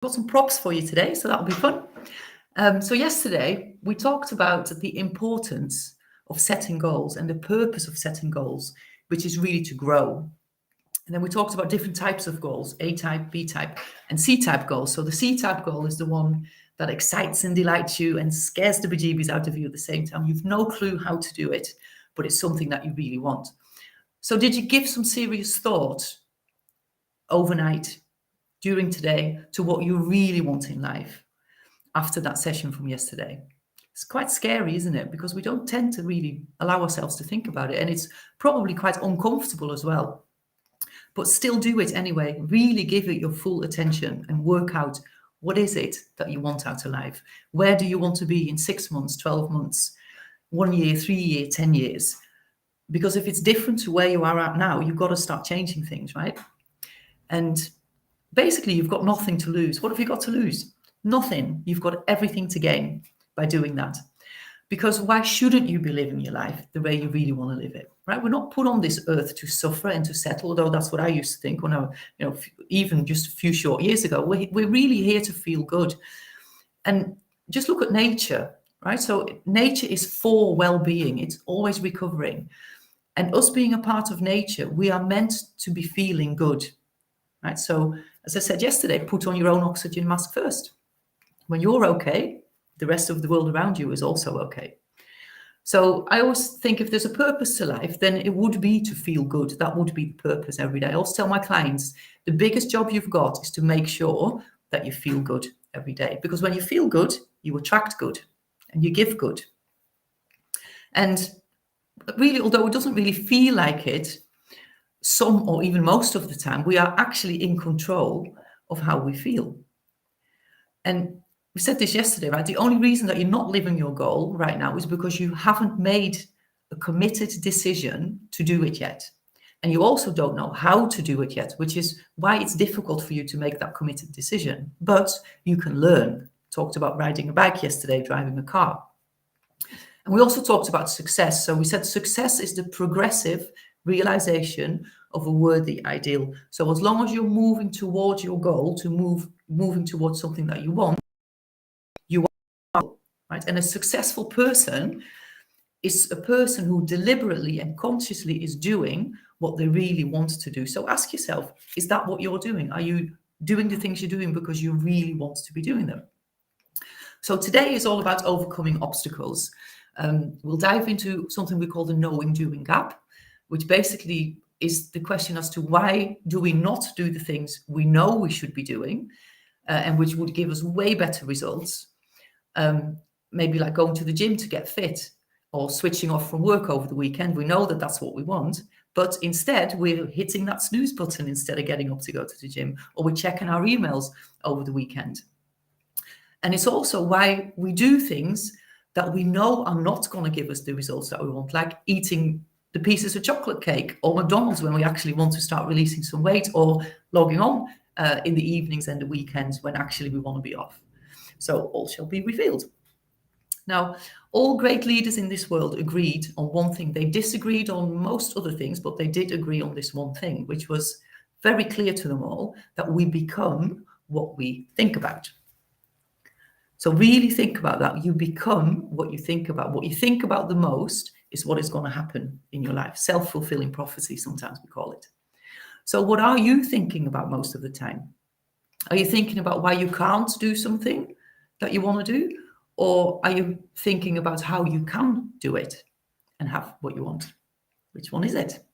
got some props for you today, so that'll be fun. So yesterday we talked about the importance of setting goals and the purpose of setting goals, which is really to grow. And then we talked about different types of goals, A type, B type, and C type goals. So the C type goal is the one that excites and delights you and scares the bejeebies out of you at the same time. You've no clue how to do it, but it's something that you really want. So did you give some serious thought overnight, during today, to what you really want in life after that session from yesterday? It's quite scary, isn't it? Because we don't tend to really allow ourselves to think about it. And it's probably quite uncomfortable as well. But still do it anyway. Really give it your full attention and work out, what is it that you want out of life? Where do you want to be in 6 months, 12 months, 1 year, 3 years, 10 years? Because if it's different to where you are at now, you've got to start changing things, right? And basically, you've got nothing to lose. What have you got to lose? Nothing. You've got everything to gain by doing that. Because why shouldn't you be living your life the way you really want to live it, right? We're not put on this earth to suffer and to settle, although that's what I used to think when I, even just a few short years ago. We're really here to feel good. And just look at nature, right? So nature is for well-being. It's always recovering. And us being a part of nature, we are meant to be feeling good, right? So as I said yesterday, put on your own oxygen mask first. When you're okay, the rest of the world around you is also okay. So I always think if there's a purpose to life, then it would be to feel good. That would be the purpose every day. I always tell my clients, the biggest job you've got is to make sure that you feel good every day. Because when you feel good, you attract good and you give good. And really, although it doesn't really feel like it, some or even most of the time, we are actually in control of how we feel. And we said this yesterday, right? The only reason that you're not living your goal right now is because you haven't made a committed decision to do it yet. And you also don't know how to do it yet, which is why it's difficult for you to make that committed decision. But you can learn. Talked about riding a bike yesterday, driving a car. And we also talked about success. So we said success is the progressive realization of a worthy ideal. So as long as you're moving towards your goal, moving towards something that you want, you are, right? And a successful person is a person who deliberately and consciously is doing what they really want to do. So ask yourself, is that what you're doing? Are you doing the things you're doing because you really want to be doing them? So today is all about overcoming obstacles. We'll dive into something we call the knowing-doing gap, which basically is the question as to why do we not do the things we know we should be doing, and which would give us way better results. Maybe like going to the gym to get fit or switching off from work over the weekend. We know that that's what we want, but instead we're hitting that snooze button instead of getting up to go to the gym, or we're checking our emails over the weekend. And it's also why we do things that we know are not going to give us the results that we want, like eating the pieces of chocolate cake or McDonald's when we actually want to start releasing some weight, or logging on in the evenings and the weekends when actually we want to be off. So all shall be revealed. Now, all great leaders in this world agreed on one thing. They disagreed on most other things, but they did agree on this one thing, which was very clear to them all, that we become what we think about. So really think about that. You become what you think about. What you think about the most is what is going to happen in your life. Self-fulfilling prophecy, sometimes we call it. So what are you thinking about most of the time? Are you thinking about why you can't do something that you want to do? Or are you thinking about how you can do it and have what you want? Which one is it?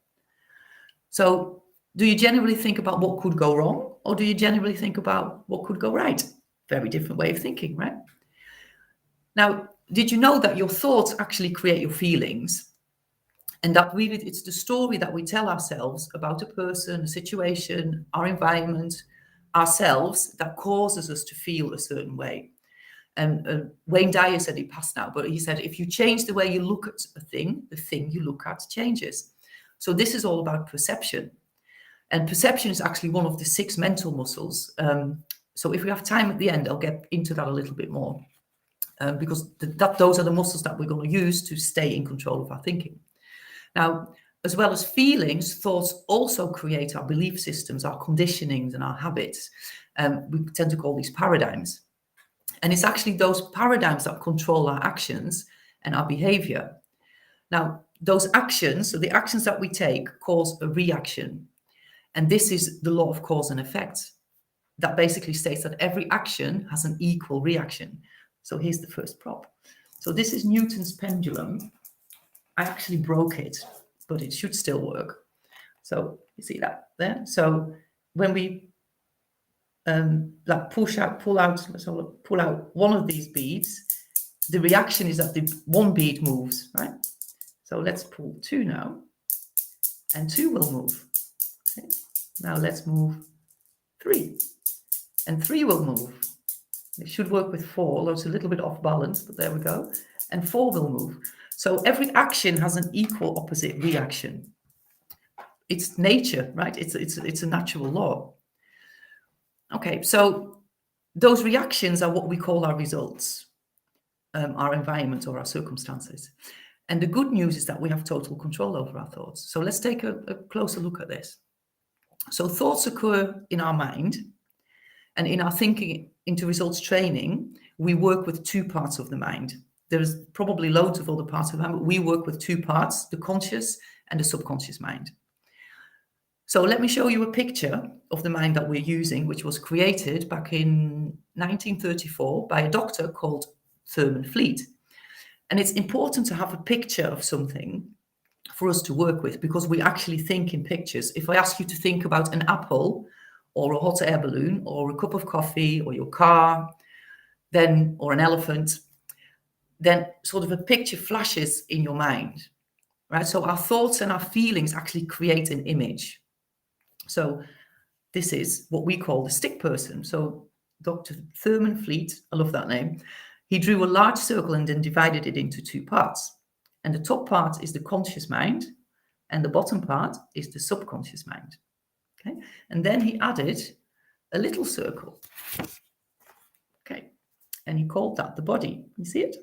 So do you generally think about what could go wrong? Or do you generally think about what could go right? Very different way of thinking, right? Now, did you know that your thoughts actually create your feelings? And that really, it's the story that we tell ourselves about a person, a situation, our environment, ourselves, that causes us to feel a certain way. And Wayne Dyer said, he passed now, but he said, if you change the way you look at a thing, the thing you look at changes. So this is all about perception. And perception is actually one of the 6 mental muscles. So if we have time at the end, I'll get into that a little bit more, because those are the muscles that we're going to use to stay in control of our thinking. Now, as well as feelings, thoughts also create our belief systems, our conditionings, and our habits. We tend to call these paradigms. And it's actually those paradigms that control our actions and our behavior. Now, those actions, so the actions that we take, cause a reaction. And this is the law of cause and effect. That basically states that every action has an equal reaction. So here's the first prop. So this is Newton's pendulum. I actually broke it, but it should still work. So you see that there? So when we pull out one of these beads, the reaction is that the one bead moves, right? So let's pull 2 now, and 2 will move. Okay. Now let's move 3, and 3 will move. It should work with 4, although it's a little bit off balance, but there we go. And 4 will move. So every action has an equal opposite reaction. It's nature, right? It's a natural law. Okay, so those reactions are what we call our results, our environment or our circumstances. And the good news is that we have total control over our thoughts. So let's take a closer look at this. So thoughts occur in our mind, and in our thinking into results training, we work with 2 parts of the mind. There's probably loads of other parts of the mind, but we work with 2 parts, the conscious and the subconscious mind. So let me show you a picture of the mind that we're using, which was created back in 1934 by a doctor called Thurman Fleet. And it's important to have a picture of something for us to work with, because we actually think in pictures. If I ask you to think about an apple or a hot air balloon or a cup of coffee or your car, then, or an elephant, then sort of a picture flashes in your mind, right? So our thoughts and our feelings actually create an image. So this is what we call the stick person. So Dr. Thurman Fleet, I love that name, he drew a large circle and then divided it into 2 parts. And the top part is the conscious mind, and the bottom part is the subconscious mind. Okay, and then he added a little circle. Okay, and he called that the body. You see it?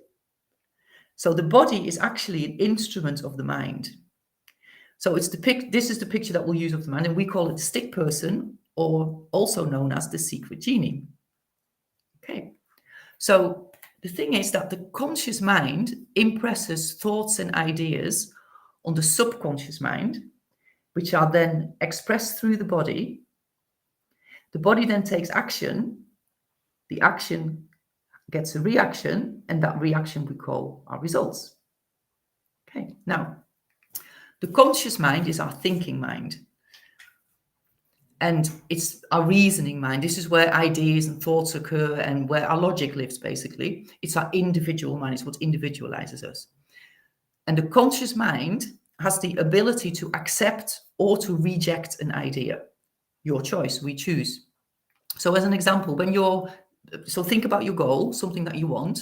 So the body is actually an instrument of the mind. So it's this is the picture that we'll use of the mind, and we call it the stick person, or also known as the secret genie. Okay, so the thing is that the conscious mind impresses thoughts and ideas on the subconscious mind, which are then expressed through the body. The body then takes action. The action gets a reaction, and that reaction we call our results. Okay, now, the conscious mind is our thinking mind. And it's our reasoning mind. This is where ideas and thoughts occur and where our logic lives, basically. It's our individual mind. It's what individualizes us. And the conscious mind has the ability to accept or to reject an idea. Your choice, we choose. So as an example, so think about your goal, something that you want,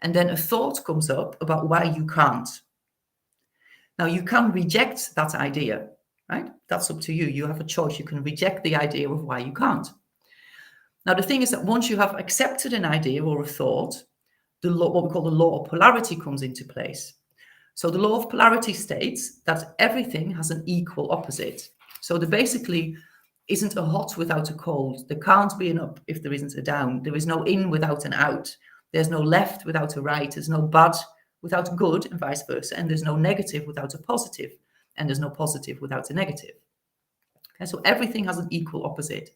and then a thought comes up about why you can't. Now, you can reject that idea, right? That's up to you. You have a choice. You can reject the idea of why you can't. Now, the thing is that once you have accepted an idea or a thought, what we call the law of polarity comes into place. So the law of polarity states that everything has an equal opposite. So there basically isn't a hot without a cold. There can't be an up if there isn't a down. There is no in without an out. There's no left without a right. There's no bad without good, and vice versa. And there's no negative without a positive. And there's no positive without a negative. Okay, so everything has an equal opposite.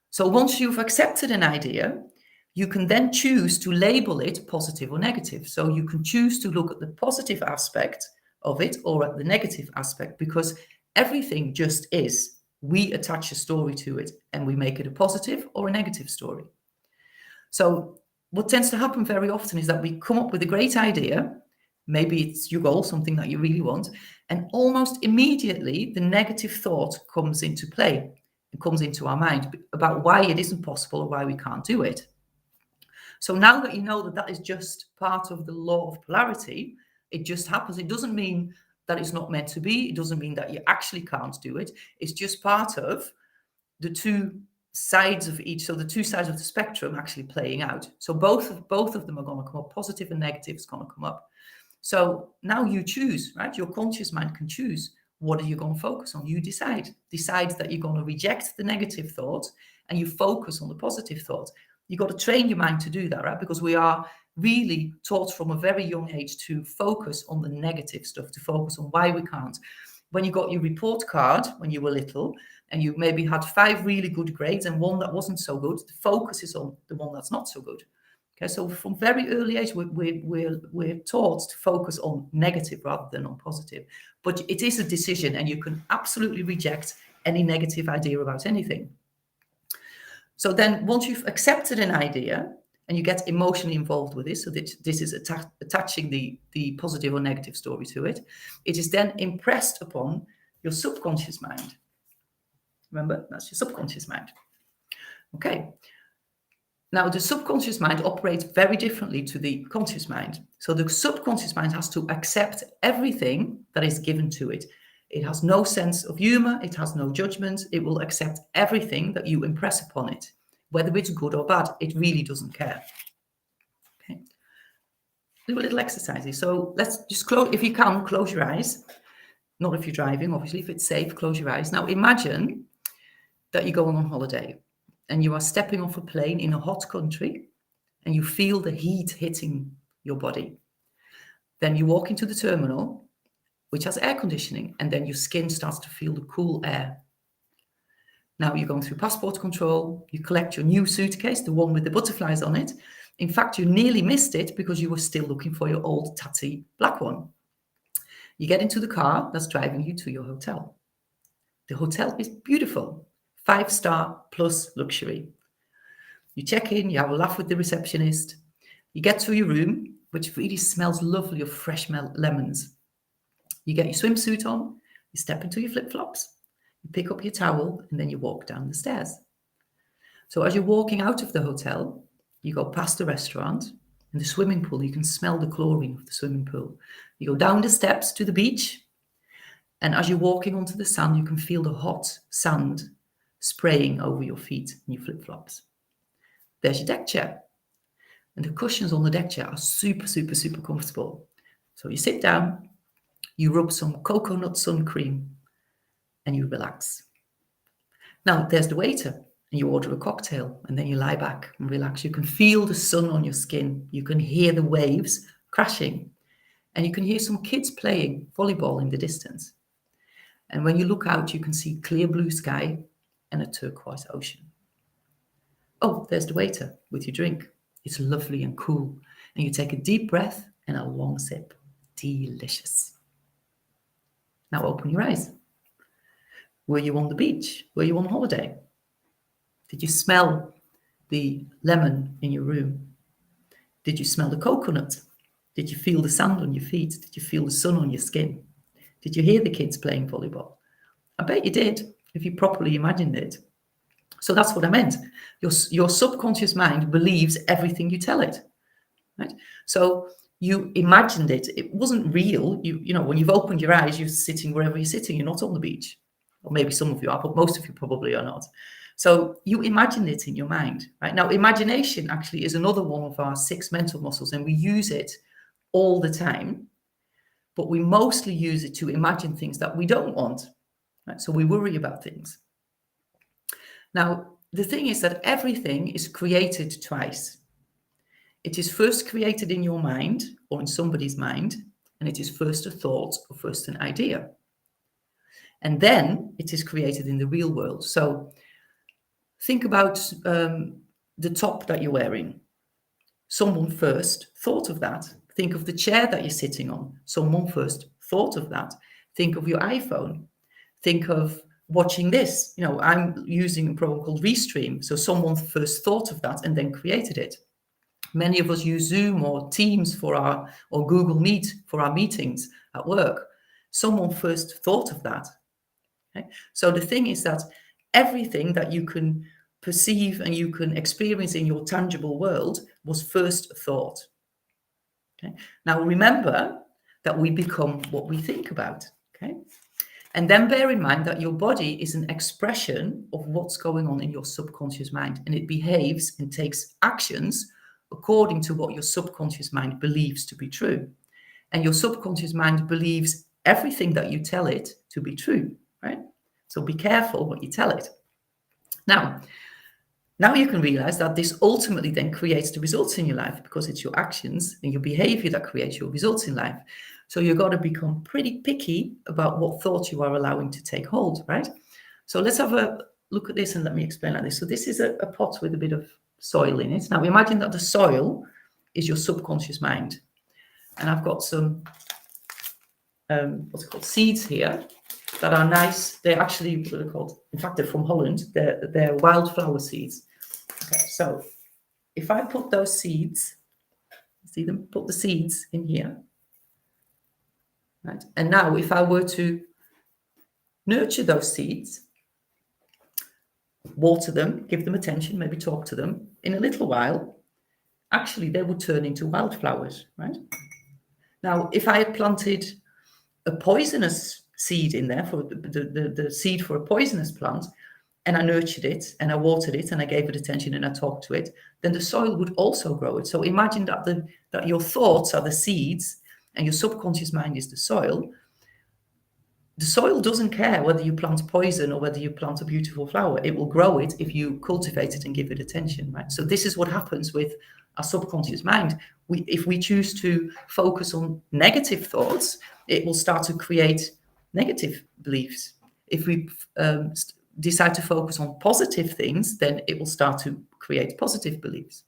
So once you've accepted an idea, you can then choose to label it positive or negative. So you can choose to look at the positive aspect of it or at the negative aspect, because everything just is. We attach a story to it and we make it a positive or a negative story. So what tends to happen very often is that we come up with a great idea. Maybe it's your goal, something that you really want, and almost immediately the negative thought comes into play. It comes into our mind about why it isn't possible or why we can't do it. So now that you know that that is just part of the law of polarity, it just happens. It doesn't mean that it's not meant to be. It doesn't mean that you actually can't do it. It's just part of the 2 sides of each. So the 2 sides of the spectrum actually playing out. So both of them are going to come up. Positive and negative is going to come up. So now you choose, right? Your conscious mind can choose. What are you going to focus on? You decide. Decide that you're going to reject the negative thoughts and you focus on the positive thoughts. You've got to train your mind to do that, right? Because we are really taught from a very young age to focus on the negative stuff, to focus on why we can't. When you got your report card when you were little and you maybe had 5 really good grades and 1 that wasn't so good, the focus is on the one that's not so good. Okay, so from very early age, we're taught to focus on negative rather than on positive. But it is a decision, and you can absolutely reject any negative idea about anything. So then once you've accepted an idea and you get emotionally involved with this, so that this is attaching the positive or negative story to it, it is then impressed upon your subconscious mind. Remember, that's your subconscious mind. Okay. Now, the subconscious mind operates very differently to the conscious mind. So the subconscious mind has to accept everything that is given to it. It has no sense of humor. It has no judgment. It will accept everything that you impress upon it, whether it's good or bad. It really doesn't care. Okay. Do a little exercise. So let's just close, if you can, close your eyes. Not if you're driving, obviously. If it's safe, close your eyes. Now, imagine that you're going on holiday and you are stepping off a plane in a hot country and you feel the heat hitting your body. Then you walk into the terminal, which has air conditioning, and then your skin starts to feel the cool air. Now you're going through passport control, you collect your new suitcase, the one with the butterflies on it. In fact, you nearly missed it because you were still looking for your old tatty black one. You get into the car that's driving you to your hotel. The hotel is beautiful, 5-star plus luxury. You check in, you have a laugh with the receptionist. You get to your room, which really smells lovely of fresh lemons. You get your swimsuit on, you step into your flip-flops, you pick up your towel, and then you walk down the stairs. So as you're walking out of the hotel, you go past the restaurant and the swimming pool. You can smell the chlorine of the swimming pool. You go down the steps to the beach, and as you're walking onto the sand, you can feel the hot sand spraying over your feet and your flip-flops. There's your deck chair. And the cushions on the deck chair are super, super, super comfortable. So you sit down, you rub some coconut sun cream, and you relax. Now, there's the waiter, and you order a cocktail, and then you lie back and relax. You can feel the sun on your skin. You can hear the waves crashing, and you can hear some kids playing volleyball in the distance. And when you look out, you can see clear blue sky and a turquoise ocean. Oh, there's the waiter with your drink. It's lovely and cool. And you take a deep breath and a long sip. Delicious. Now open your eyes. Were you on the beach? Were you on holiday? Did you smell the lemon in your room? Did you smell the coconut? Did you feel the sand on your feet? Did you feel the sun on your skin? Did you hear the kids playing volleyball? I bet you did, if you properly imagined it. So that's what I meant. Your subconscious mind believes everything you tell it, right? So you imagined it. It wasn't real. You know, when you've opened your eyes, you're sitting wherever you're sitting. You're not on the beach. Or maybe some of you are, but most of you probably are not. So you imagined it in your mind, right? Now, imagination actually is another one of our 6 mental muscles, and we use it all the time, but we mostly use it to imagine things that we don't want, right? So we worry about things. Now, the thing is that everything is created twice. It is first created in your mind or in somebody's mind, and it is first a thought or first an idea. And then it is created in the real world. So think about the top that you're wearing. Someone first thought of that. Think of the chair that you're sitting on. Someone first thought of that. Think of your iPhone. Think of watching this. You know, I'm using a program called Restream. So someone first thought of that and then created it. Many of us use Zoom or Teams or Google Meet for our meetings at work. Someone first thought of that. Okay? So the thing is that everything that you can perceive and you can experience in your tangible world was first a thought. Okay? Now remember that we become what we think about. Okay? And then bear in mind that your body is an expression of what's going on in your subconscious mind, and it behaves and takes actions according to what your subconscious mind believes to be true. And your subconscious mind believes everything that you tell it to be true, right? So be careful what you tell it. Now you can realize that this ultimately then creates the results in your life, because it's your actions and your behavior that creates your results in life. So you've got to become pretty picky about what thoughts you are allowing to take hold, right? So let's have a look at this and let me explain like this. So this is a pot with a bit of soil in it. Now imagine that the soil is your subconscious mind. And I've got some, what's it called, seeds here that are nice. They're actually, what are they called? In fact, they're from Holland. They're wildflower seeds. Okay, so if I put those seeds, see them, put the seeds in here, right? And now if I were to nurture those seeds, water them, give them attention, maybe talk to them, in a little while, actually they would turn into wildflowers, right? Now, if I had planted a poisonous seed in there, for the seed for a poisonous plant, and I nurtured it and I watered it and I gave it attention and I talked to it, then the soil would also grow it. So imagine that your thoughts are the seeds and your subconscious mind is the soil. The soil doesn't care whether you plant poison or whether you plant a beautiful flower. It will grow it if you cultivate it and give it attention, right? So this is what happens with our subconscious mind. If we choose to focus on negative thoughts, it will start to create negative beliefs. If we decide to focus on positive things, then it will start to create positive beliefs.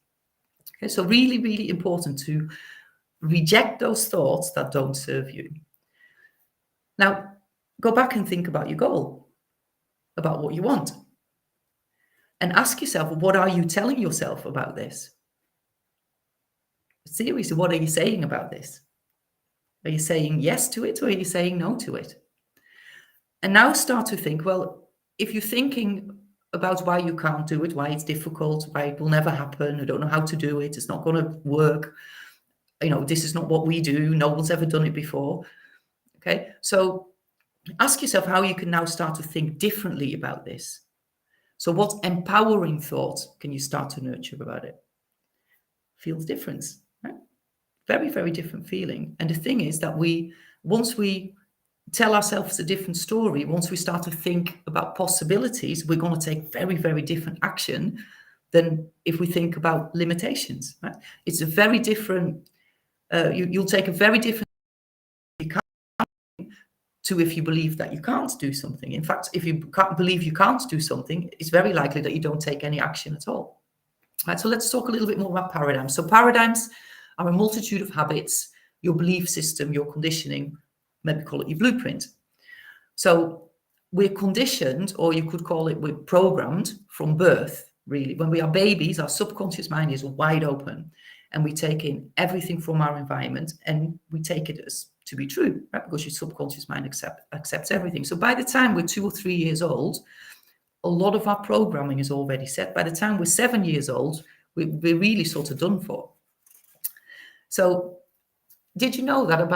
Okay, so really, really important to reject those thoughts that don't serve you. Now, go back and think about your goal, about what you want. And ask yourself, what are you telling yourself about this? Seriously, what are you saying about this? Are you saying yes to it or are you saying no to it? And now start to think, well, if you're thinking about why you can't do it, why it's difficult, why it will never happen, I don't know how to do it, it's not going to work, this is not what we do, no one's ever done it before. Okay, so ask yourself how you can now start to think differently about this. So what empowering thoughts can you start to nurture about it? Feels different, right? Very, very different feeling. And the thing is that once we tell ourselves a different story, once we start to think about possibilities, we're going to take very, very different action than if we think about limitations, right? It's a very different, you'll take a very different to if you believe that you can't do something. In fact, if you can't believe you can't do something, it's very likely that you don't take any action at all. Right, so let's talk a little bit more about paradigms. So paradigms are a multitude of habits, your belief system, your conditioning, maybe call it your blueprint. So we're conditioned, or you could call it we're programmed from birth, really. When we are babies, our subconscious mind is wide open and we take in everything from our environment and we take it as to be true, right? Because your subconscious mind accepts everything. So by the time we're 2 or 3 years old, a lot of our programming is already set. By the time we're 7 years old, we're really sort of done for. So did you know that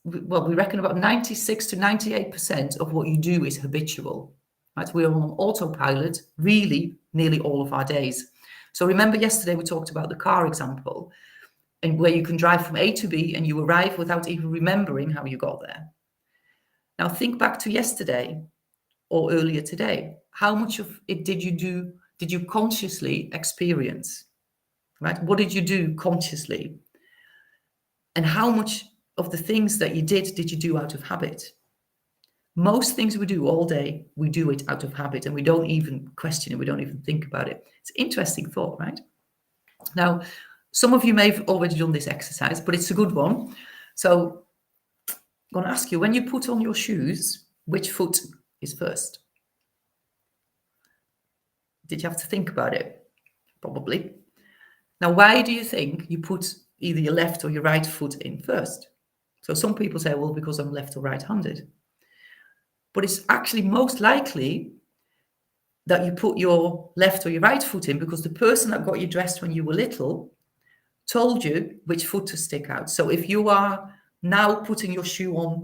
we reckon about 96 to 98% of what you do is habitual, right? We're on autopilot really nearly all of our days. So remember yesterday we talked about the car example, and where you can drive from A to B and you arrive without even remembering how you got there. Now think back to yesterday or earlier today. How much of it did you consciously experience, right? What did you do consciously? And how much of the things that you did you do out of habit? Most things we do all day, we do it out of habit and we don't even question it. We don't even think about it. It's an interesting thought, right? Now, some of you may have already done this exercise, but it's a good one. So I'm going to ask you, when you put on your shoes, which foot is first? Did you have to think about it? Probably. Now, why do you think you put either your left or your right foot in first? So some people say, well, because I'm left or right-handed. But it's actually most likely that you put your left or your right foot in because the person that got you dressed when you were little told you which foot to stick out. So if you are now putting your shoe on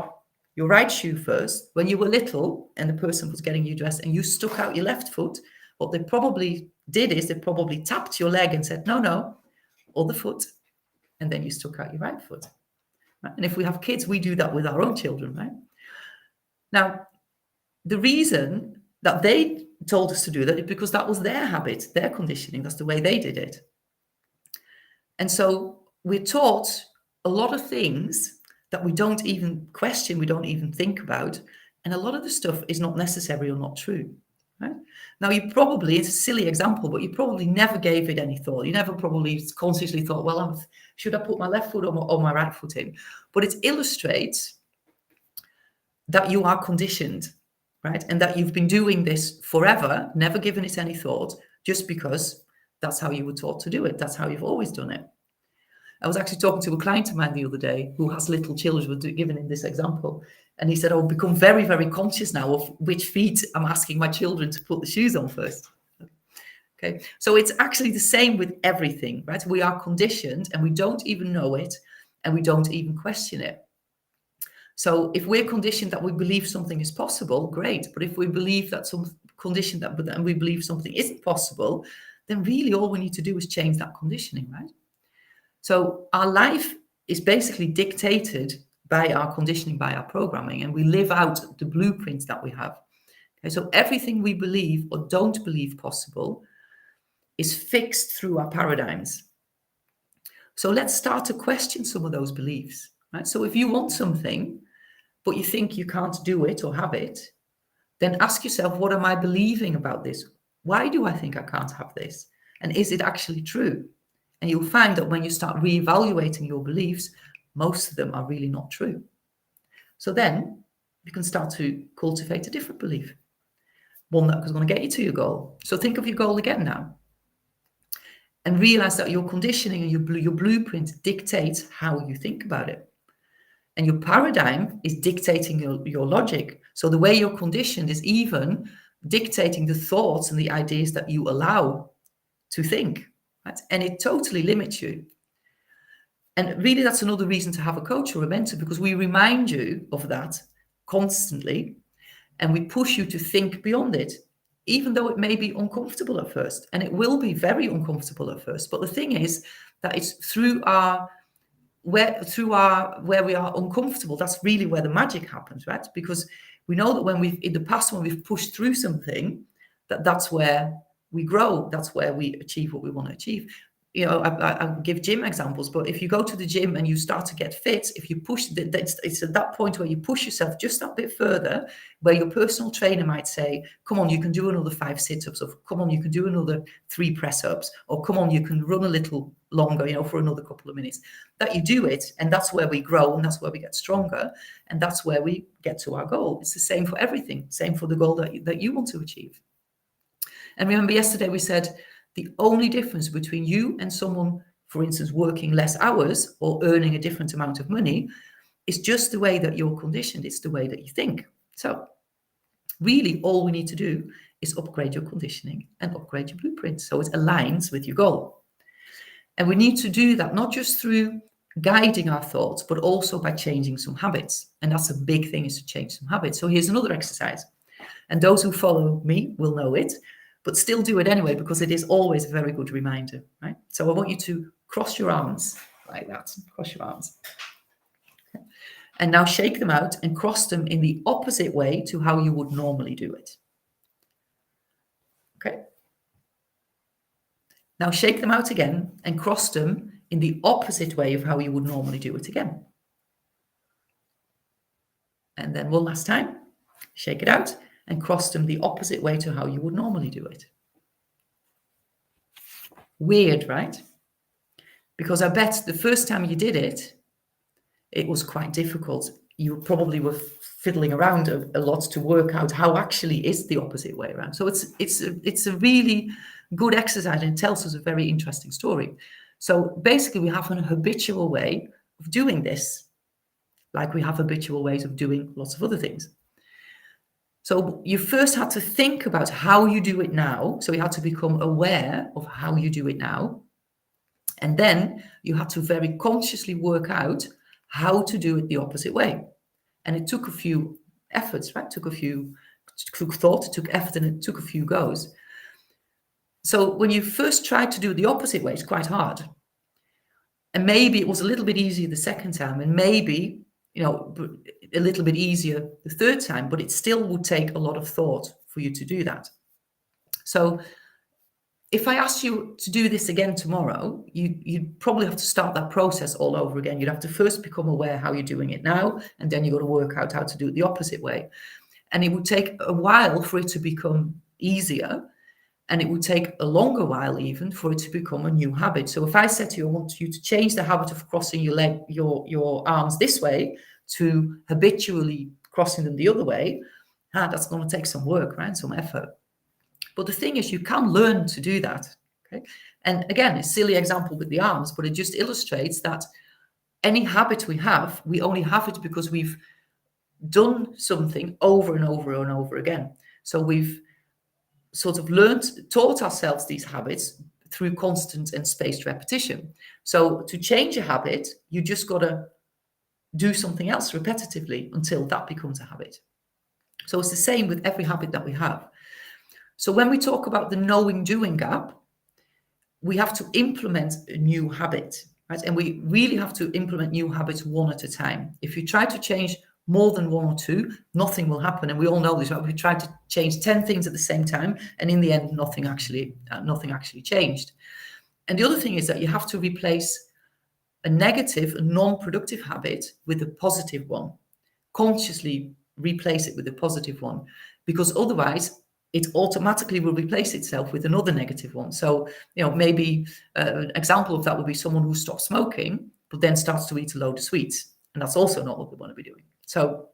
your right shoe first, when you were little and the person was getting you dressed and you stuck out your left foot, what they probably did is they probably tapped your leg and said, no, other foot. And then you stuck out your right foot. Right? And if we have kids, we do that with our own children, right? Now, the reason that they told us to do that is because that was their habit, their conditioning. That's the way they did it. And so we're taught a lot of things that we don't even question, we don't even think about. And a lot of the stuff is not necessary or not true. Right? Now, it's a silly example, but you probably never gave it any thought. You never probably consciously thought, well, should I put my left foot or my right foot in? But it illustrates that you are conditioned, right? And that you've been doing this forever, never given it any thought, just because that's how you were taught to do it. That's how you've always done it. I was actually talking to a client of mine the other day who has little children, given in this example. And he said, I've become very, very conscious now of which feet I'm asking my children to put the shoes on first. Okay, so it's actually the same with everything, right? We are conditioned and we don't even know it and we don't even question it. So if we're conditioned that we believe something is possible, great. But if we believe that and we believe something isn't possible, then really all we need to do is change that conditioning, right? So our life is basically dictated by our conditioning, by our programming, and we live out the blueprints that we have. Okay, so everything we believe or don't believe possible is fixed through our paradigms. So let's start to question some of those beliefs, right? So if you want something, but you think you can't do it or have it, then ask yourself, what am I believing about this? Why do I think I can't have this? And is it actually true? And you'll find that when you start reevaluating your beliefs, most of them are really not true. So then you can start to cultivate a different belief, one that is going to get you to your goal. So think of your goal again now. And realize that your conditioning and your blueprint dictates how you think about it. And your paradigm is dictating your logic. So the way you're conditioned is even dictating the thoughts and the ideas that you allow to think. Right? And it totally limits you. And really, that's another reason to have a coach or a mentor, because we remind you of that constantly. And we push you to think beyond it, even though it may be uncomfortable at first. And it will be very uncomfortable at first. But the thing is that it's where we are uncomfortable, that's really where the magic happens, right? Because we know that in the past, when we've pushed through something, that's where we grow. That's where we achieve what we want to achieve. You know, I give gym examples, but if you go to the gym and you start to get fit, if you push, it's at that point where you push yourself just that bit further, where your personal trainer might say, come on, you can do another 5 sit-ups, or come on, you can do another 3 press-ups, or come on, you can run a little longer, for another couple of minutes. That you do it, and that's where we grow, and that's where we get stronger, and that's where we get to our goal. It's the same for everything, same for the goal that you want to achieve. And remember, yesterday we said, the only difference between you and someone, for instance, working less hours or earning a different amount of money is just the way that you're conditioned. It's the way that you think. So really all we need to do is upgrade your conditioning and upgrade your blueprint so it aligns with your goal. And we need to do that not just through guiding our thoughts, but also by changing some habits. And that's a big thing, is to change some habits. So here's another exercise. And those who follow me will know it, but still do it anyway, because it is always a very good reminder, right? So I want you to cross your arms like that. Cross your arms. And now shake them out and cross them in the opposite way to how you would normally do it. Okay. Now shake them out again and cross them in the opposite way of how you would normally do it again. And then one last time, shake it out and cross them the opposite way to how you would normally do it. Weird, right? Because I bet the first time you did it, it was quite difficult. You probably were fiddling around a lot to work out how actually is the opposite way around. So it's a really good exercise, and it tells us a very interesting story. So basically we have an habitual way of doing this, like we have habitual ways of doing lots of other things. So you first had to think about how you do it now. So you had to become aware of how you do it now. And then you had to very consciously work out how to do it the opposite way. And it took a few efforts, right? It took thought, it took effort, and it took a few goes. So when you first tried to do it the opposite way, it's quite hard. And maybe it was a little bit easier the second time, and maybe, a little bit easier the third time, but it still would take a lot of thought for you to do that. So if I asked you to do this again tomorrow, you'd probably have to start that process all over again. You'd have to first become aware how you're doing it now, and then you've got to work out how to do it the opposite way. And it would take a while for it to become easier, and it would take a longer while even for it to become a new habit. So if I said to you, I want you to change the habit of crossing your arms this way to habitually crossing them the other way, that's going to take some work, right? Some effort. But the thing is, you can learn to do that. Okay. And again, a silly example with the arms, but it just illustrates that any habit we have, we only have it because we've done something over and over and over again. So we've sort of taught ourselves these habits through constant and spaced repetition. So to change a habit, you just got to do something else repetitively until that becomes a habit. So it's the same with every habit that we have. So when we talk about the knowing-doing gap, we have to implement a new habit, right? And we really have to implement new habits one at a time. If you try to change more than one or two, nothing will happen. And we all know this, right? We tried to change 10 things at the same time, and in the end, nothing actually changed. And the other thing is that you have to replace a negative, a non-productive habit with a positive one. Consciously replace it with a positive one, because otherwise it automatically will replace itself with another negative one. So, maybe an example of that would be someone who stops smoking, but then starts to eat a load of sweets. And that's also not what we want to be doing. So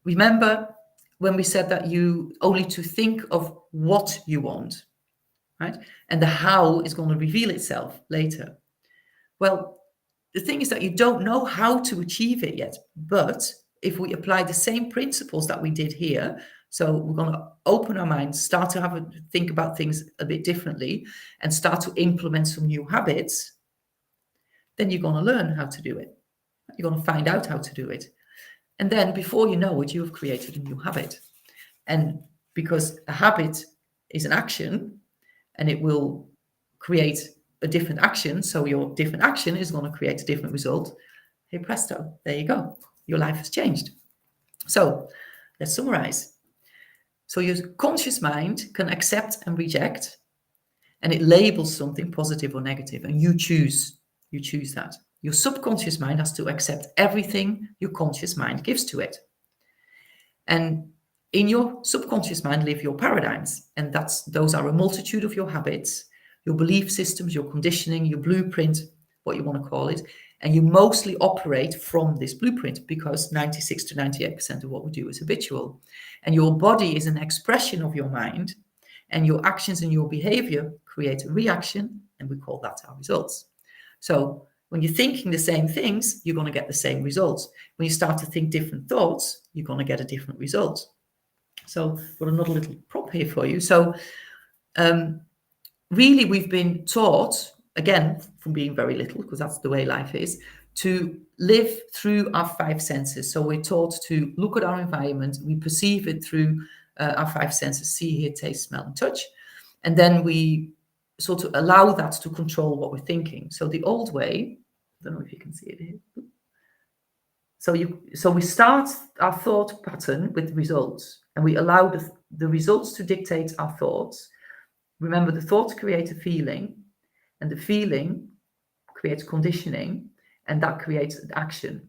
remember when we said that you only to think of what you want, right? And the how is going to reveal itself later. Well, the thing is that you don't know how to achieve it yet. But if we apply the same principles that we did here, so we're going to open our minds, start to think about things a bit differently, and start to implement some new habits, then you're going to learn how to do it. You're going to find out how to do it. And then before you know it, you have created a new habit. And because a habit is an action, and it will create a different action, so your different action is going to create a different result. Hey, presto, there you go. Your life has changed. So let's summarize. So your conscious mind can accept and reject, and it labels something positive or negative, and you choose that. Your subconscious mind has to accept everything your conscious mind gives to it. And in your subconscious mind live your paradigms, and those are a multitude of your habits, your belief systems, your conditioning, your blueprint, what you want to call it. And you mostly operate from this blueprint because 96 to 98% of what we do is habitual. And your body is an expression of your mind, and your actions and your behavior create a reaction, and we call that our results. So when you're thinking the same things, you're going to get the same results. When you start to think different thoughts, you're going to get a different result. So I've got another little prop here for you. So really, we've been taught, again, from being very little, because that's the way life is, to live through our five senses. So we're taught to look at our environment, we perceive it through our five senses, see, hear, taste, smell, and touch. And then we sort of allow that to control what we're thinking. So the old way, I don't know if you can see it here. So we start our thought pattern with results, and we allow the results to dictate our thoughts. Remember, the thoughts create a feeling, and the feeling creates conditioning, and that creates an action.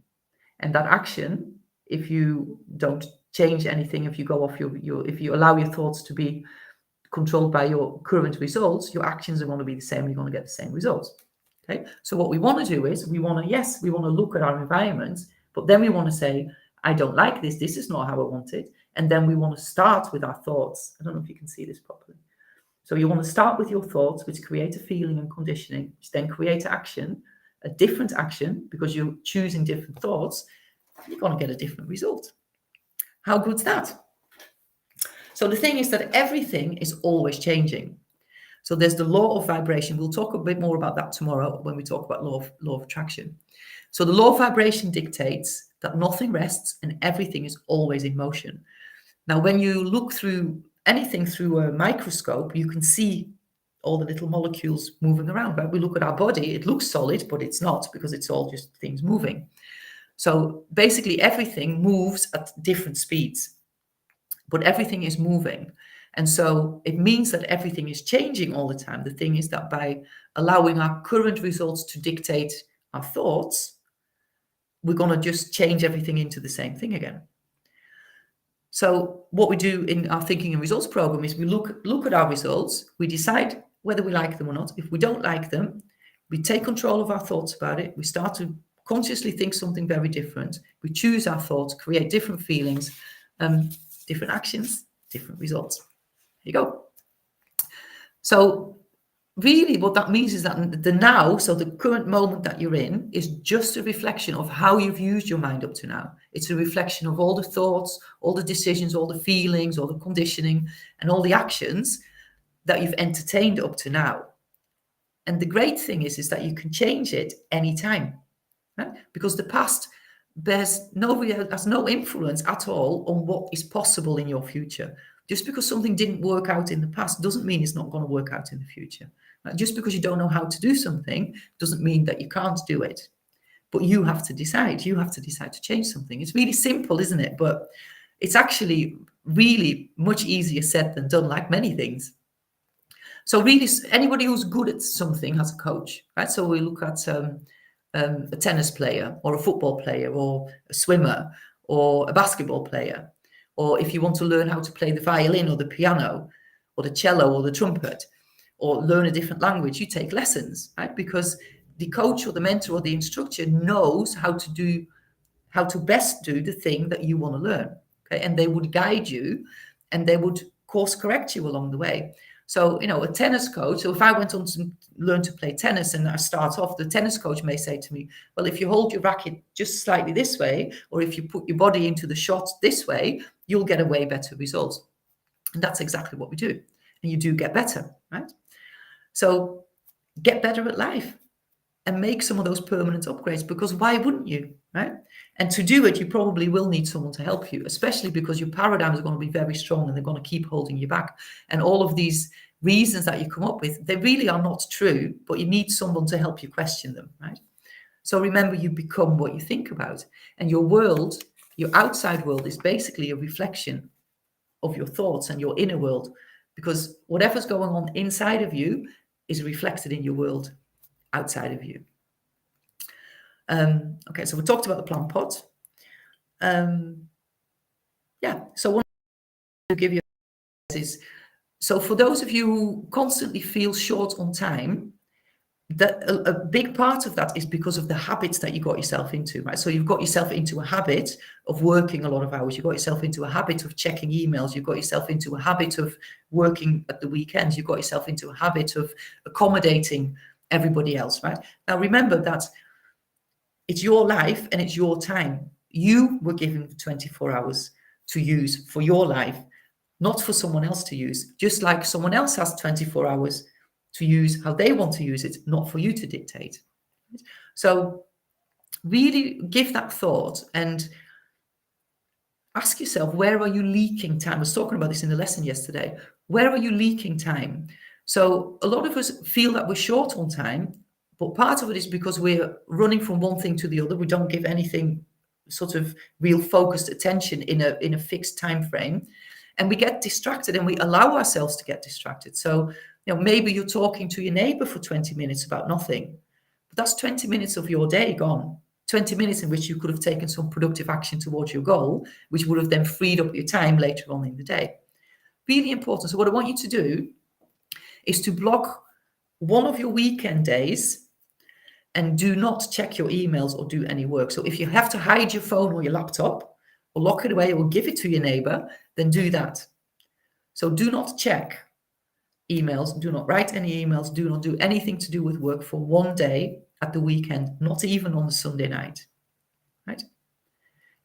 And that action, if you don't change anything, if you go off if you allow your thoughts to be controlled by your current results, your actions are going to be the same. You're going to get the same results. Okay. So what we want to do is we want to look at our environment, but then we want to say, I don't like this. This is not how I want it. And then we want to start with our thoughts. I don't know if you can see this properly. So you want to start with your thoughts, which create a feeling and conditioning, which then create action, a different action, because you're choosing different thoughts. You're going to get a different result. How good's that? So the thing is that everything is always changing. So there's the law of vibration. We'll talk a bit more about that tomorrow when we talk about law of attraction. So the law of vibration dictates that nothing rests and everything is always in motion. Now, when you look through anything through a microscope, you can see all the little molecules moving around, right? We look at our body, it looks solid, but it's not, because it's all just things moving. So basically everything moves at different speeds, but everything is moving. And so it means that everything is changing all the time. The thing is that by allowing our current results to dictate our thoughts, we're going to just change everything into the same thing again. So what we do in our thinking and results program is we look at our results, we decide whether we like them or not. If we don't like them, we take control of our thoughts about it. We start to consciously think something very different. We choose our thoughts, create different feelings, different actions, different results. There you go. So really what that means is that the now, so the current moment that you're in, is just a reflection of how you've used your mind up to now. It's a reflection of all the thoughts, all the decisions, all the feelings, all the conditioning, and all the actions that you've entertained up to now. And the great thing is that you can change it anytime, right? Because the past has no influence at all on what is possible in your future. Just because something didn't work out in the past doesn't mean it's not going to work out in the future. Just because you don't know how to do something doesn't mean that you can't do it. But you have to decide. You have to decide to change something. It's really simple, isn't it? But it's actually really much easier said than done, like many things. So really, anybody who's good at something has a coach, right? So we look at a tennis player or a football player or a swimmer or a basketball player. Or if you want to learn how to play the violin or the piano or the cello or the trumpet, or learn a different language, you take lessons, right? Because the coach or the mentor or the instructor knows how to best do the thing that you want to learn, okay? And they would guide you and they would course correct you along the way. So, a tennis coach, so if I went on to learn to play tennis and I start off, the tennis coach may say to me, well, if you hold your racket just slightly this way, or if you put your body into the shot this way, you'll get a way better result. And that's exactly what we do. And you do get better, right? So get better at life and make some of those permanent upgrades, because why wouldn't you, right? And to do it, you probably will need someone to help you, especially because your paradigms are going to be very strong and they're going to keep holding you back. And all of these reasons that you come up with, they really are not true, but you need someone to help you question them, right? So remember, you become what you think about. And your world, your outside world, is basically a reflection of your thoughts and your inner world, because whatever's going on inside of you is reflected in your world outside of you. Okay, so we talked about the plant pot. So one to give you is, so for those of you who constantly feel short on time, that a big part of that is because of the habits that you got yourself into, right? So you've got yourself into a habit of working a lot of hours. You've got yourself into a habit of checking emails. You've got yourself into a habit of working at the weekends. You've got yourself into a habit of accommodating everybody else, right? Now, remember that it's your life and it's your time. You were given 24 hours to use for your life, not for someone else to use, just like someone else has 24 hours to use how they want to use it, not for you to dictate. So really give that thought and ask yourself, where are you leaking time? I was talking about this in the lesson yesterday. Where are you leaking time? So a lot of us feel that we're short on time, but part of it is because we're running from one thing to the other. We don't give anything sort of real focused attention in a fixed time frame, and we get distracted and we allow ourselves to get distracted. So maybe you're talking to your neighbor for 20 minutes about nothing, but that's 20 minutes of your day gone. 20 minutes in which you could have taken some productive action towards your goal, which would have then freed up your time later on in the day. Really important. So what I want you to do is to block one of your weekend days and do not check your emails or do any work. So if you have to hide your phone or your laptop or lock it away or give it to your neighbor, then do that. So do not check emails, do not write any emails, do not do anything to do with work for one day at the weekend, not even on a Sunday night, right?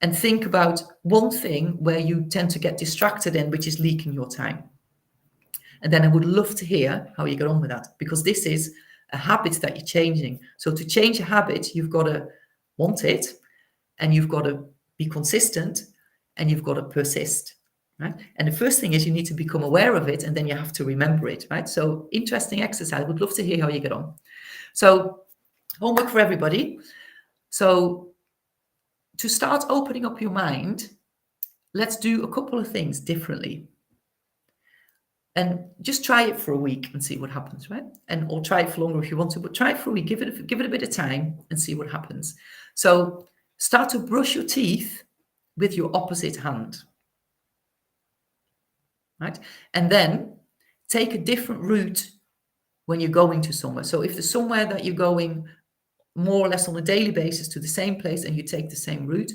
And think about one thing where you tend to get distracted in, which is leaking your time. And then I would love to hear how you get on with that, because this is a habit that you're changing. So to change a habit, you've got to want it, and you've got to be consistent, and you've got to persist. right? And the first thing is you need to become aware of it, and then you have to remember it, right? So interesting exercise. Would love to hear how you get on. So homework for everybody. So to start opening up your mind, let's do a couple of things differently. And just try it for a week and see what happens, right? And or try it for longer if you want to, but try it for a week. Give it a bit of time and see what happens. So start to brush your teeth with your opposite hand, right? And then take a different route when you're going to somewhere. So if there's somewhere that you're going more or less on a daily basis to the same place and you take the same route,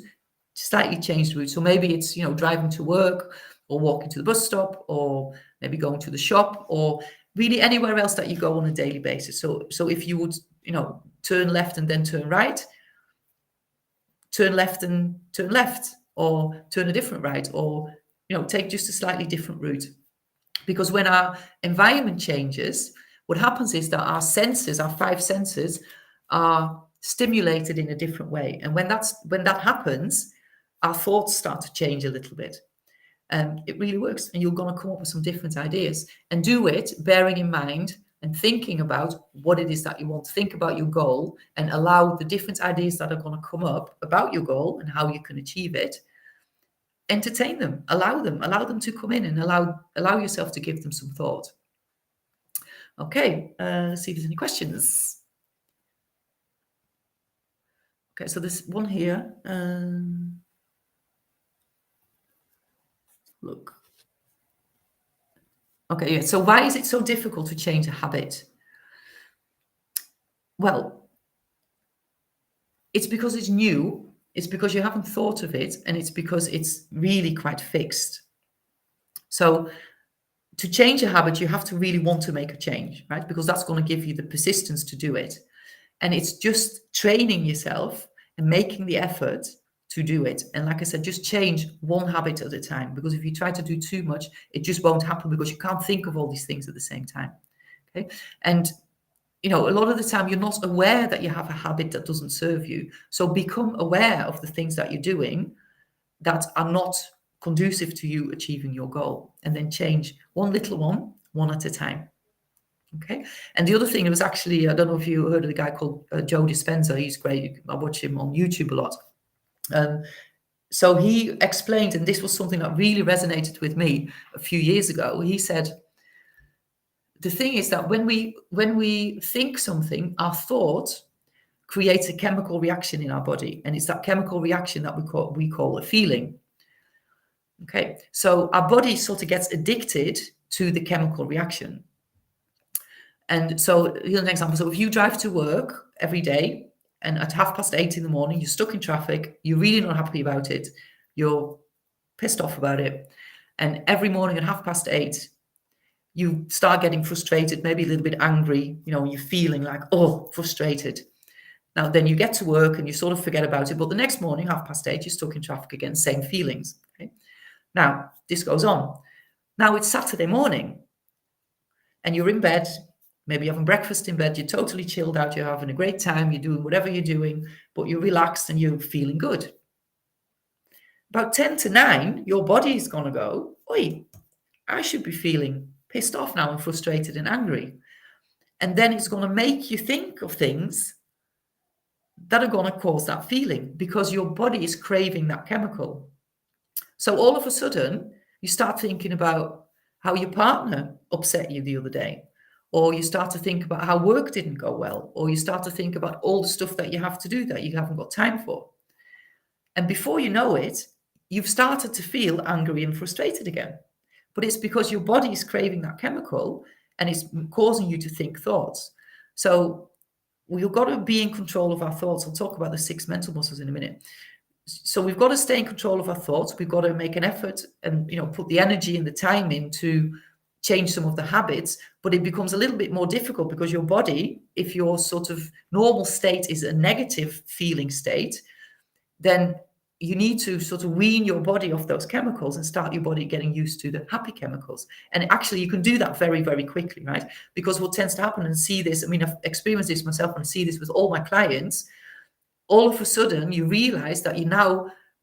slightly change the route. So maybe it's, driving to work or walking to the bus stop or maybe going to the shop or really anywhere else that you go on a daily basis. So if you would, turn left and then turn right, turn left and turn left, or turn a different right, or, take just a slightly different route. Because when our environment changes, what happens is that our senses, our 5 senses, are stimulated in a different way. And when that happens, our thoughts start to change a little bit. It really works. And you're going to come up with some different ideas. And do it bearing in mind and thinking about what it is that you want. Think about your goal and allow the different ideas that are going to come up about your goal and how you can achieve it. Entertain them, allow them to come in, and allow yourself to give them some thought. Okay, let's see if there's any questions. Okay, so there's one here. Look. Okay, yeah. So why is it so difficult to change a habit? Well, it's because it's new. It's because you haven't thought of it, and it's because it's really quite fixed. So to change a habit, you have to really want to make a change, right? Because that's going to give you the persistence to do it. And it's just training yourself and making the effort to do it. And like I said, just change one habit at a time, because if you try to do too much, it just won't happen, because you can't think of all these things at the same time. Okay. And a lot of the time you're not aware that you have a habit that doesn't serve you. So become aware of the things that you're doing that are not conducive to you achieving your goal, and then change one little one at a time. Okay. And the other thing, it was actually, I don't know if you heard of the guy called Joe Dispenza. He's great. I watch him on YouTube a lot. So he explained, and this was something that really resonated with me a few years ago. He said, the thing is that when we think something, our thought creates a chemical reaction in our body, and it's that chemical reaction that we call a feeling. Okay, so our body sort of gets addicted to the chemical reaction. And so here's an example. So if you drive to work every day, and at 8:30 in the morning, you're stuck in traffic, you're really not happy about it, you're pissed off about it, and every morning at 8:30, you start getting frustrated, maybe a little bit angry, you're feeling like, frustrated. Now, then you get to work and you sort of forget about it, but the next morning, 8:30, you're stuck in traffic again, same feelings. Okay? Now, this goes on. Now it's Saturday morning, and you're in bed, maybe you're having breakfast in bed, you're totally chilled out, you're having a great time, you're doing whatever you're doing, but you're relaxed and you're feeling good. About 10 to 9, your body is going to go, oi, I should be feeling pissed off now and frustrated and angry. And then it's going to make you think of things that are going to cause that feeling, because your body is craving that chemical. So all of a sudden, you start thinking about how your partner upset you the other day, or you start to think about how work didn't go well, or you start to think about all the stuff that you have to do that you haven't got time for. And before you know it, you've started to feel angry and frustrated again. But it's because your body is craving that chemical, and it's causing you to think thoughts. So we've got to be in control of our thoughts. I'll talk about the 6 mental muscles in a minute. So we've got to stay in control of our thoughts. We've got to make an effort and put the energy and the time in to change some of the habits. But it becomes a little bit more difficult, because your body, if your sort of normal state is a negative feeling state, then you need to sort of wean your body off those chemicals and start your body getting used to the happy chemicals. And actually, you can do that very, very quickly, right? Because what tends to happen, and see this, I've experienced this myself and I see this with all my clients, all of a sudden you realize that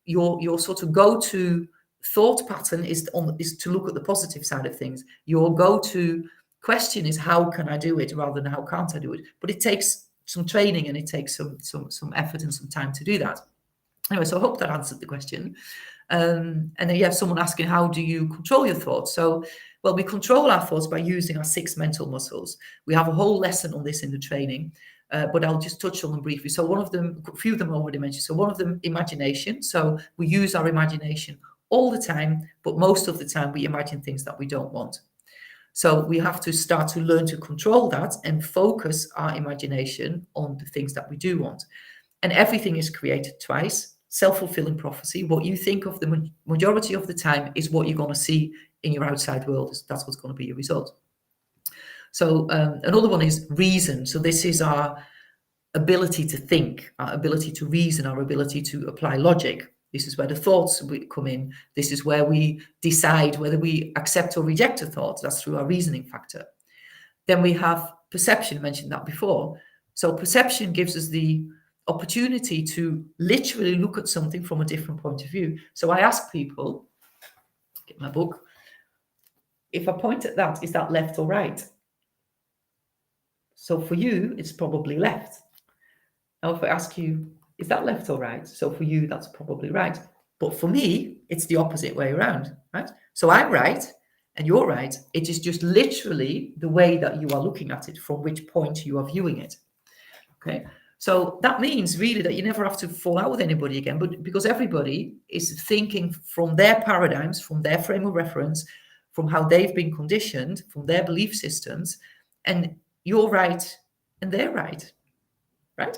your sort of go-to thought pattern is to look at the positive side of things. Your go-to question is, how can I do it, rather than how can't I do it? But it takes some training, and it takes some effort and some time to do that. Anyway, so I hope that answered the question. And then you have someone asking, how do you control your thoughts? So, well, we control our thoughts by using our 6 mental muscles. We have a whole lesson on this in the training, but I'll just touch on them briefly. So one of them, a few of them I already mentioned. So one of them, imagination. So we use our imagination all the time, but most of the time we imagine things that we don't want. So we have to start to learn to control that and focus our imagination on the things that we do want. And everything is created twice. Self-fulfilling prophecy. What you think of the majority of the time is what you're going to see in your outside world. That's what's going to be your result. So another one is reason. So this is our ability to think, our ability to reason, our ability to apply logic. This is where the thoughts come in. This is where we decide whether we accept or reject a thought. That's through our reasoning factor. Then we have perception. I mentioned that before. So perception gives us the opportunity to literally look at something from a different point of view. So I ask people, get my book, if I point at that, is that left or right? So for you, it's probably left. Now if I ask you, is that left or right? So for you, that's probably right. But for me, it's the opposite way around, right? So I'm right and you're right. It is just literally the way that you are looking at it, from which point you are viewing it. Okay. So that means really that you never have to fall out with anybody again, but because everybody is thinking from their paradigms, from their frame of reference, from how they've been conditioned, from their belief systems, and you're right and they're right, right?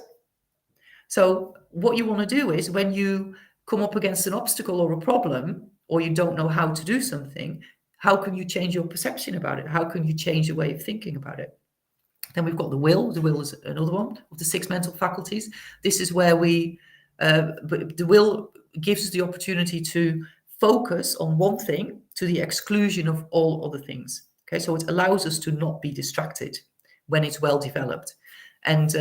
So what you want to do is, when you come up against an obstacle or a problem, or you don't know how to do something, how can you change your perception about it? How can you change your way of thinking about it? Then we've got the will. The will is another one of the 6 mental faculties. This is where the will gives us the opportunity to focus on one thing to the exclusion of all other things. Okay, so it allows us to not be distracted when it's well developed. And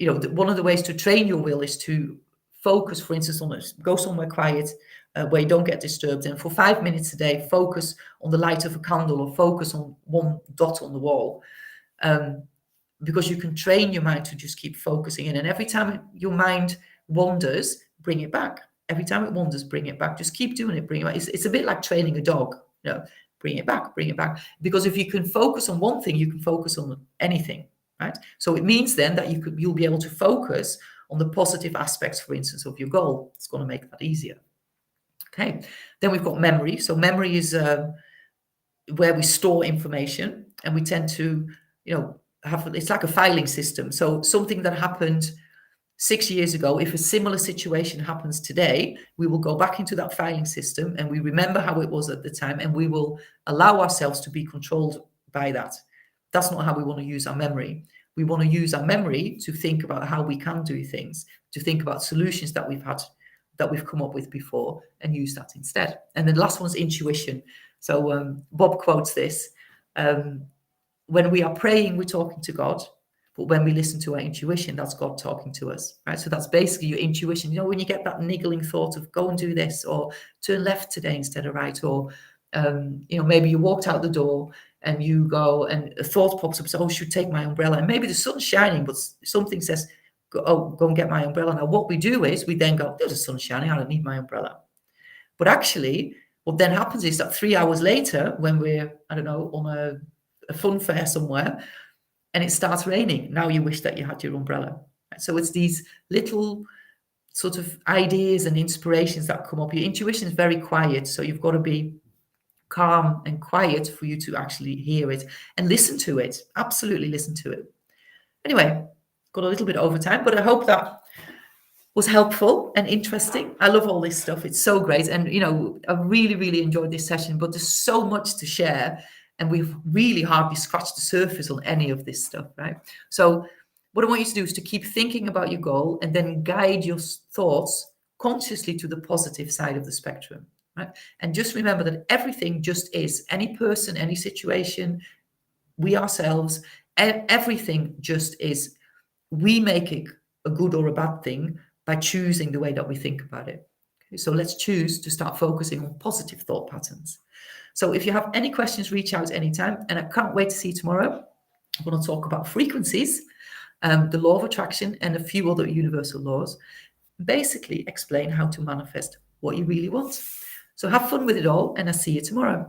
one of the ways to train your will is to focus, for instance, on it. Go somewhere quiet where you don't get disturbed, and for 5 minutes a day, focus on the light of a candle, or focus on one dot on the wall. Because you can train your mind to just keep focusing in. And every time your mind wanders, bring it back. Every time it wanders, bring it back. Just keep doing it, bring it back. It's a bit like training a dog. Bring it back, bring it back. Because if you can focus on one thing, you can focus on anything, right? So it means then that you'll be able to focus on the positive aspects, for instance, of your goal. It's going to make that easier. Okay. Then we've got memory. So memory is where we store information, and we tend to it's like a filing system. So something that happened 6 years ago, if a similar situation happens today, we will go back into that filing system, and we remember how it was at the time, and we will allow ourselves to be controlled by that. That's not how we want to use our memory. We want to use our memory to think about how we can do things, to think about solutions that we've come up with before, and use that instead. And the last one is intuition. So Bob quotes this. When we are praying, we're talking to God, but when we listen to our intuition, that's God talking to us, right? So that's basically your intuition. When you get that niggling thought of go and do this, or turn left today instead of right, or maybe you walked out the door and you go and a thought pops up, so I should take my umbrella, and maybe the sun's shining, but something says, go and get my umbrella. Now what we do is we then go, there's a sun shining, I don't need my umbrella. But actually what then happens is that 3 hours later, when we're, on a fun fair somewhere, and it starts raining, now you wish that you had your umbrella. So it's these little sort of ideas and inspirations that come up. Your intuition is very quiet, so you've got to be calm and quiet for you to actually hear it and listen to it. Absolutely listen to it. Anyway, got a little bit over time, but I hope that was helpful and interesting. I love all this stuff. It's so great. And, I really, really enjoyed this session, but there's so much to share. And we've really hardly scratched the surface on any of this stuff, right? So what I want you to do is to keep thinking about your goal, and then guide your thoughts consciously to the positive side of the spectrum, right? And just remember that everything just is. Any person, any situation, we ourselves, everything just is. We make it a good or a bad thing by choosing the way that we think about it. So let's choose to start focusing on positive thought patterns. So if you have any questions, reach out anytime. And I can't wait to see you tomorrow. I'm going to talk about frequencies, the law of attraction, and a few other universal laws. Basically explain how to manifest what you really want. So have fun with it all, and I'll see you tomorrow.